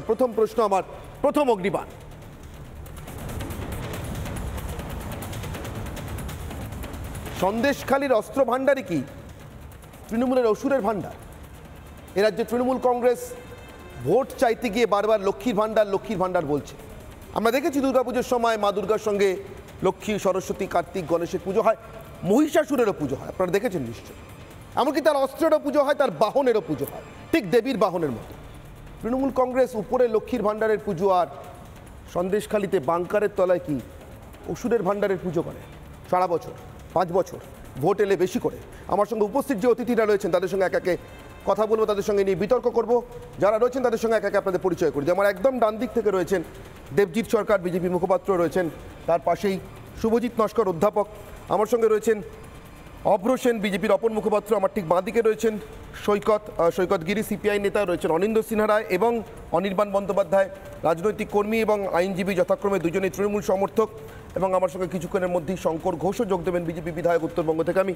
প্রথম প্রশ্ন আমার প্রথম অগ্নিবাণ সন্দেশখালীর অস্ত্র ভান্ডারই কি তৃণমূলের অসুরের ভান্ডার? এ রাজ্যে তৃণমূল কংগ্রেস ভোট চাইতে গিয়ে বারবার লক্ষ্মীর ভান্ডার বলছে। আমরা দেখেছি দুর্গাপুজোর সময় মা দুর্গার সঙ্গে লক্ষ্মী, সরস্বতী, কার্তিক, গণেশের পুজো হয়, মহিষাসুরেরও পুজো হয়, আপনারা দেখেছেন নিশ্চয়। এমনকি তার অস্ত্রেরও পুজো হয়, তার বাহনেরও পুজো হয়, ঠিক দেবীর বাহনের মতো। তৃণমূল কংগ্রেস উপরে লক্ষ্মীর ভাণ্ডারের পুজো আর সন্দেশখালীতে বাংকারের তলায় কি অসুরের ভাণ্ডারের পুজো করে সারা বছর, 5 বছর, ভোট এলে বেশি করে। আমার সঙ্গে উপস্থিত যে অতিথিরা রয়েছেন তাদের সঙ্গে এক একে কথা বলবো, তাদের সঙ্গে নিয়ে বিতর্ক করব। যারা রয়েছেন তাদের সঙ্গে এক একে আপনাদের পরিচয় করি। আমার একদম ডান দিক থেকে রয়েছেন দেবজিৎ সরকার, বিজেপি মুখপাত্র রয়েছেন, তার পাশেই শুভজিৎ নস্কর অধ্যাপক, আমার সঙ্গে রয়েছেন অভ্র সেন, বিজেপির অপর মুখপাত্র, আমার ঠিক বাঁ দিকে রয়েছেন সৈকত গিরি, সিপিআই নেতা, রয়েছেন অনিন্দ্য সিনহা রায় এবং অনির্বাণ বন্দ্যোপাধ্যায়, রাজনৈতিক কর্মী এবং আইনজীবী, যথাক্রমে দুজনেই তৃণমূল সমর্থক। এবং আমার সঙ্গে কিছুক্ষণের মধ্যেই শঙ্কর ঘোষও যোগ দেবেন, বিজেপি বিধায়ক উত্তরবঙ্গ থেকে। আমি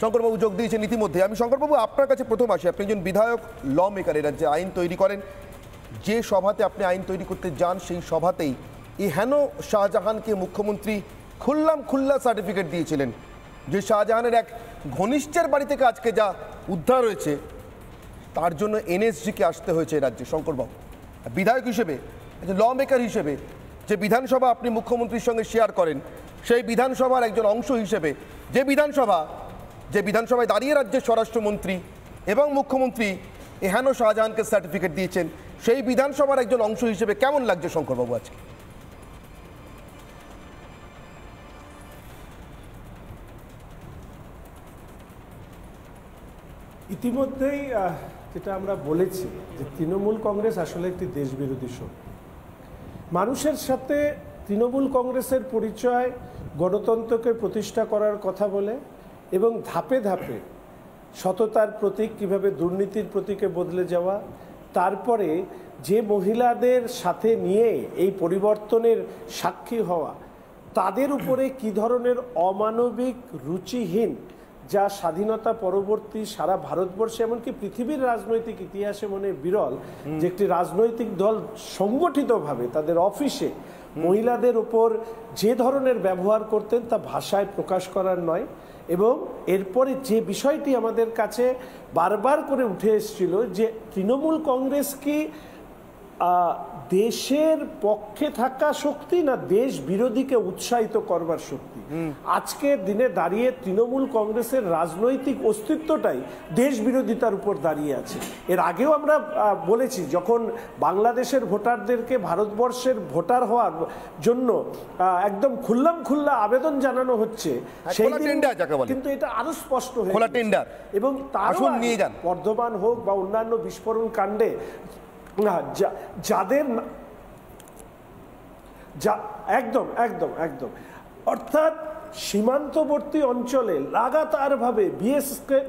শঙ্করবাবু যোগ দিয়েছেন ইতিমধ্যে। আমি শঙ্করবাবু আপনার কাছে প্রথম আসি। আপনি একজন বিধায়ক, ল মেকার, এ রাজ্যে আইন তৈরি করেন। যে সভাতে আপনি আইন তৈরি করতে যান সেই সভাতেই এই হেন শাহজাহানকে মুখ্যমন্ত্রী খুল্লা সার্টিফিকেট দিয়েছিলেন, যে শাহজাহানের এক ঘনিষ্ঠের বাড়ি থেকে আজকে যা উদ্ধার হয়েছে তার জন্য এনএসজিকে আসতে হয়েছে এই রাজ্যে। শঙ্করবাবু, বিধায়ক হিসেবে, ল মেকার হিসেবে, যে বিধানসভা আপনি মুখ্যমন্ত্রীর সঙ্গে শেয়ার করেন, সেই বিধানসভার একজন অংশ হিসেবে, যে বিধানসভায় দাঁড়িয়ে রাজ্যের স্বরাষ্ট্রমন্ত্রী এবং মুখ্যমন্ত্রী এহেন শাহজাহানকে সার্টিফিকেট দিয়েছেন, সেই বিধানসভার একজন অংশ হিসেবে কেমন লাগছে শঙ্করবাবু আজকে? ইতিমধ্যেই যেটা আমরা বলেছি যে তৃণমূল কংগ্রেস আসলে একটি দেশবিরোধী শক্তি। মানুষের সাথে তৃণমূল কংগ্রেসের পরিচয় গণতন্ত্রকে প্রতিষ্ঠা করার কথা বলে এবং ধাপে ধাপে সততার প্রতীক, কীভাবে দুর্নীতির প্রতীকে বদলে যাওয়া, তারপরে যে মহিলাদের সাথে নিয়ে এই পরিবর্তনের সাক্ষী হওয়া, তাদের উপরে কী ধরনের অমানবিক, রুচিহীন, যা স্বাধীনতা পরবর্তী সারা ভারতবর্ষে এমনকি পৃথিবীর রাজনৈতিক ইতিহাসে মনে বিরল যে একটি রাজনৈতিক দল সংগঠিতভাবে তাদের অফিসে মহিলাদের উপর যে ধরনের ব্যবহার করতেন তা ভাষায় প্রকাশ করার নয়। এবং এরপরে যে বিষয়টি আমাদের কাছে বারবার করে উঠে এসেছিল যে তৃণমূল কংগ্রেস কি দেশের পক্ষে থাকা শক্তি না দেশ বিরোধীকে উৎসাহিত করবার শক্তি? আজকের দিনে দাঁড়িয়ে তৃণমূল কংগ্রেসের রাজনৈতিক অস্তিত্বটাই দেশ বিরোধিতার উপর দাঁড়িয়ে আছে। এর আগেও আমরা বলেছি, যখন বাংলাদেশের ভোটারদেরকে ভারতবর্ষের ভোটার হওয়ার জন্য একদম খুল্লা আবেদন জানানো হচ্ছে, সেই কিন্তু এটা আরো স্পষ্ট হয়ে এবং তার বর্ধমান হোক বা অন্যান্য বিস্ফোরণ কাণ্ডে যাদের একদম অর্থাৎ সীমান্তবর্তী অঞ্চলে লাগাতারভাবে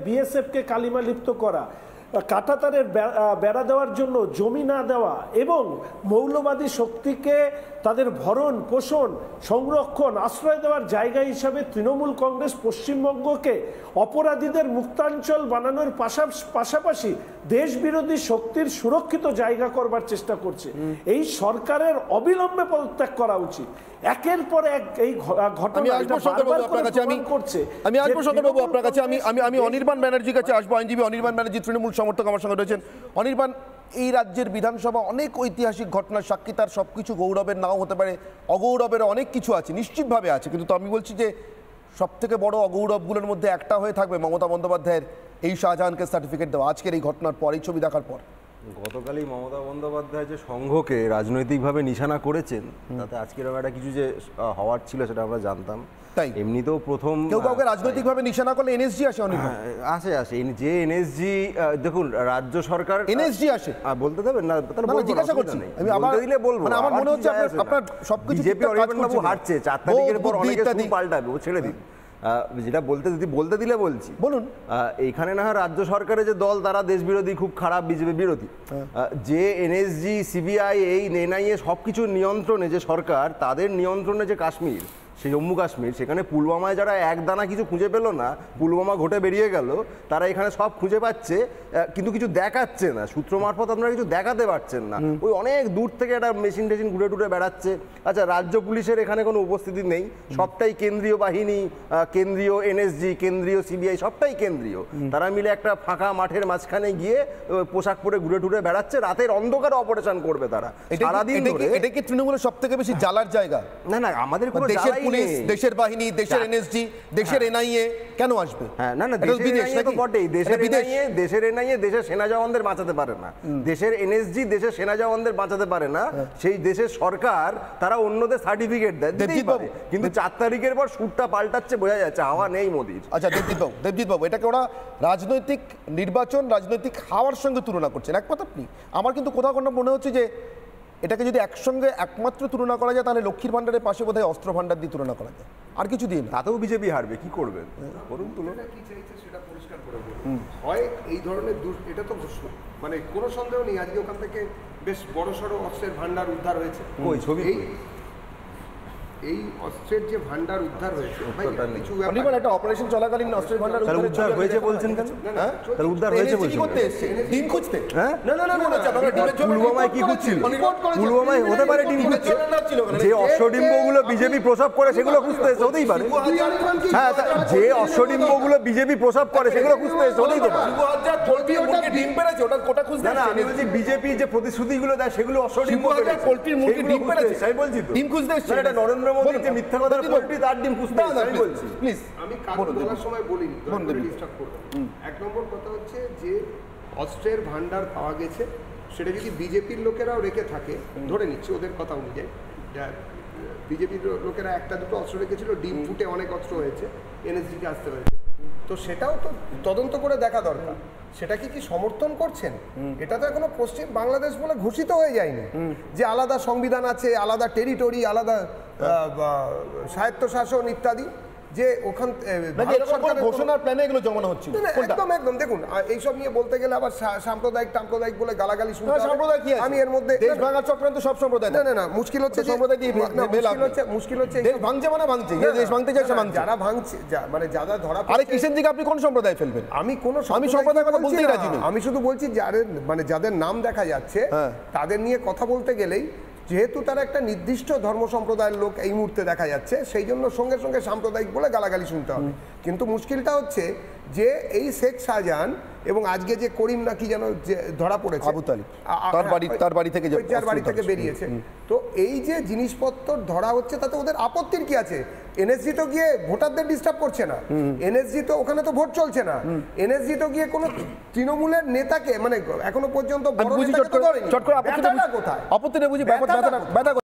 বিএসএফকে কালিমা লিপ্ত করা, কাঁটাতারের বেড়া দেওয়ার জন্য জমি না দেওয়া এবং মৌলবাদী শক্তিকে তাদের ভরণ পোষণ, সংরক্ষণ, আশ্রয় দেওয়ার জায়গা হিসাবে তৃণমূল কংগ্রেস পশ্চিমবঙ্গকে অপরাধীদের মুক্তাঞ্চল বানানোর পাশাপাশি দেশবিরোধী শক্তির সুরক্ষিত জায়গা করবার চেষ্টা করছে। এই সরকারের অবিলম্বে পদত্যাগ করা উচিত। একের পর এক এই ঘটনা করছে। আমি অনির্বাণ ব্যানার্জির কাছে আসবো, আইনজীবী অনির্বাণ ব্যানার্জি, তৃণমূল সমর্থক আমার সঙ্গে রয়েছেন। অনির্বাণ, এই রাজ্যের বিধানসভা অনেক ঐতিহাসিক ঘটনার সাক্ষী, তার সবকিছু গৌরবের নাও হতে পারে, অগৌরবের অনেক কিছু আছে, নিশ্চিতভাবে আছে, কিন্তু তো আমি বলছি যে সব থেকে বড় অগৌরবগুলোর মধ্যে একটা হয়ে থাকবে মমতা বন্দ্যোপাধ্যায়ের এই শাহজাহানকে সার্টিফিকেট দেওয়া আজকের এই ঘটনার পর, এই ছবি দেখার পর। গতকালই মমতা বন্দ্যোপাধ্যায় যে সংঘকে রাজনৈতিকভাবে নিশানা করেছেন, তাতে আজকের একটা কিছু যে হওয়ার ছিল সেটা আমরা জানতাম। তাই এমনিতেও প্রথম কেউ কাউকে রাজনৈতিকভাবে নিশানা করলে এনএসজি আসে, আসে যে এনএসজি, দেখুন রাজ্য সরকার এনএসজি আসে, বলতে দেবেন না? তাহলে জিজ্ঞাসা করছি, আমি আবার দিলে বলবো। আমার মনে হচ্ছে আপনার সবকিছু বিজেপি অনির্বাণবাবু হাঁটছে 4 তারিখের পর অনেকে পাল্টাবে, ও ছেড়ে দিন। যেটা বলতে দিলে বলছি, বলুন। এইখানে না হয় রাজ্য সরকারের যে দল তারা দেশ বিরোধী, খুব খারাপ বিজেপি বিরোধী, যে এনএসজি, সিবিআই, এই এনআইএ সবকিছু নিয়ন্ত্রণে যে সরকার, তাদের নিয়ন্ত্রণে যে কাশ্মীর, সেই জম্মু কাশ্মীর, সেখানে পুলওয়ামায় যারা এক দানা কিছু খুঁজে পেল না, পুলওয়ামা ঘটে বেরিয়ে গেল, তারা এখানে সব খুঁজে পাচ্ছে, কিন্তু কিছু দেখাচ্ছে না, সূত্র মারফত আপনারা কিছু দেখাতে পারছেন না। ওই অনেক দূর থেকে একটা মেশিন টেশিন ঘুরে টুরে বেড়াচ্ছে। আচ্ছা, রাজ্য পুলিশের এখানে কোনো উপস্থিতি নেই, সবটাই কেন্দ্রীয় বাহিনী, কেন্দ্রীয় এনএসজি, কেন্দ্রীয় সিবিআই, সবটাই কেন্দ্রীয়। তারা মিলে একটা ফাঁকা মাঠের মাঝখানে গিয়ে পোশাক পরে ঘুরে টুরে বেড়াচ্ছে, রাতের অন্ধকারে অপারেশন করবে তারা সারাদিন ধরে। এটা কি তৃণমূলের সব থেকে বেশি জ্বালার জায়গা? না না, আমাদের কোনো দেশের পুলিশ, দেশের বাহিনী, দেশের এনএসজি, দেশের এনআইএ কেন আসবে? হ্যাঁ, না না, দেশের এনআইএ তো বটেই, দেশের এনআইএ দেশের সেনা জওয়ানদের বাঁচাতে পারে না, দেশের এনএসজি দেশের সেনা জওয়ানদের বাঁচাতে পারে না, সেই দেশের সরকার তারা অন্যদের সার্টিফিকেট দেয়, দিতেই পারে, কিন্তু 4 তারিখের পর সুরটা পাল্টাচ্ছে, বোঝা যাচ্ছে হাওয়া নেই মোদির। আচ্ছা দেবজিৎ বাবু, এটাকে ওরা রাজনৈতিক নির্বাচন, রাজনৈতিক হাওয়ার সঙ্গে তুলনা করছেন, একমত আপনি? আমার কিন্তু কোথাও কোনো মনে হচ্ছে যে এটাকে যদি একসঙ্গে একমাত্র তুলনা করা যায়, তাহলে লক্ষ্মীর ভাণ্ডারের পাশে বোধহয় অস্ত্র ভাণ্ডার দিয়ে তুলনা করা যায়, আর কিছু দিয়ে না। তাতেও বিজেপি হারবে, কি করবেন বলুন? তুলনা কি চাইছে সেটা পরিষ্কার করে বলুন। হয় এই ধরনের এটা তো মানে কোনো সন্দেহ নেই, আজকে ওখান থেকে বেশ বড়সড় অস্ত্রের ভান্ডার উদ্ধার হয়েছে। ওই ছবি এই অস্ত্রের যে ভান্ডার উদ্ধার হয়েছে, কিছু একটা অপারেশন চলাকালীন অস্ত্রের ভান্ডার উদ্ধার হয়েছে বলছেন কেন? তাহলে উদ্ধার হয়েছে বলছেন ডিম খুঁজতে? হ্যাঁ, পুলওয়ামায় কি খুঁজছিল? পুলওয়ামায় হতে পারে ডিম খুঁজছে, যে অশ্বডিম্বগুলো বিজেপি প্রসব করে সেগুলো খুঁজতে এসে হতেই পারে। হ্যাঁ, যে অশ্বডিম্বগুলো বিজেপি প্রসব করে সেগুলো খুঁজতে এসে হতেই পারে। ডিম পেরেছে, ওটা খুঁজতে? না না, আমি বলছি বিজেপি যে প্রতিশ্রুতিগুলো দেয় সেগুলো অশ্বডিম্ব পোল্ট্রির মুরগি ডিম পেরেছে, তাই বলছি তো। ডিম খুঁজতে এসেছে। এটা নরেন্দ্র মোদী যে মিথ্যা কথা পোল্ট্রি, তার ডিম খুঁজতে আমি বলছি। প্লিজ, আমি কারণ বলার সময় বলিনি, ডিস্টার্ব করব। এক নম্বর কথা হচ্ছে যে অস্ত্রের ভান্ডার পাওয়া গেছে, সেটা যদি বিজেপির লোকেরাও রেখে থাকে, ধরে নিচ্ছি ওদের কথা অনুযায়ী, বিজেপির লোকেরা একটা দুটো অস্ত্র রেখেছিল, ডিম ফুটে অনেক অস্ত্র হয়েছে, এনএসজিকে আসতে হয়েছে, তো সেটাও তো তদন্ত করে দেখা দরকার। সেটাকে কি সমর্থন করছেন? এটা তো এখনো পশ্চিম বাংলাদেশ বলে ঘোষিত হয়ে যায়নি যে আলাদা সংবিধান আছে, আলাদা টেরিটরি, আলাদা স্বায়ত্তশাসন ইত্যাদি, যে ওখান ঘোষণার প্ল্যানে এগুলো জমানো হচ্ছে। একদম একদম দেখুন, এইসব নিয়ে বলতে গেলে আবার সাম্প্রদায়িক বলে গালাগালি শুনতে হবে। সাম্প্রদায়িক কি আছে? আমি এর মধ্যে দেশ ভাঙার চক্রান্ত সব সম্প্রদায়। না না না, মুশকিল হচ্ছে সম্প্রদায় দিয়ে মুশকিল হচ্ছে দেশ ভাঙছে মানে ভাঙছে, দেশ ভাঙতে চাইছে ভাঙছে, যারা ভাঙছে, মানে যারা ধরা। আরে কিষেন দিকে আপনি কোন সম্প্রদায় ফেলবেন? আমি সম্প্রদায়ের কথা বলতেই রাজি নই। আমি শুধু বলছি যাদের নাম দেখা যাচ্ছে তাদের নিয়ে কথা বলতে গেলেই, যেহেতু তারা একটা নির্দিষ্ট ধর্ম সম্প্রদায়ের লোক এই মুহূর্তে দেখা যাচ্ছে, সেই জন্য সঙ্গে সঙ্গে সাম্প্রদায়িক বলে গালাগালি শুনতে হবে। কিন্তু মুশকিলটা হচ্ছে যে এই শেখ শাহজাহান এবং আজকে যে করিম নাকি যেন ধরা পড়েছে, আবু তালিব, তার বাড়ি থেকে বেরিয়েছে, তো এই যে জিনিসপত্র ধরা হচ্ছে, তাতে ওদের আপত্তির কি আছে? এনএসজি তো গিয়ে ভোটারদের ডিস্টার্ব করছে না, এনএসজি তো ওখানে তো ভোট চলছে না, এনএসজি তো গিয়ে কোনো তৃণমূলের নেতাকে, মানে এখনো পর্যন্ত বড় নেতাকে তো ধরেনি। আপত্তিটা বুঝি, ব্যাপারটা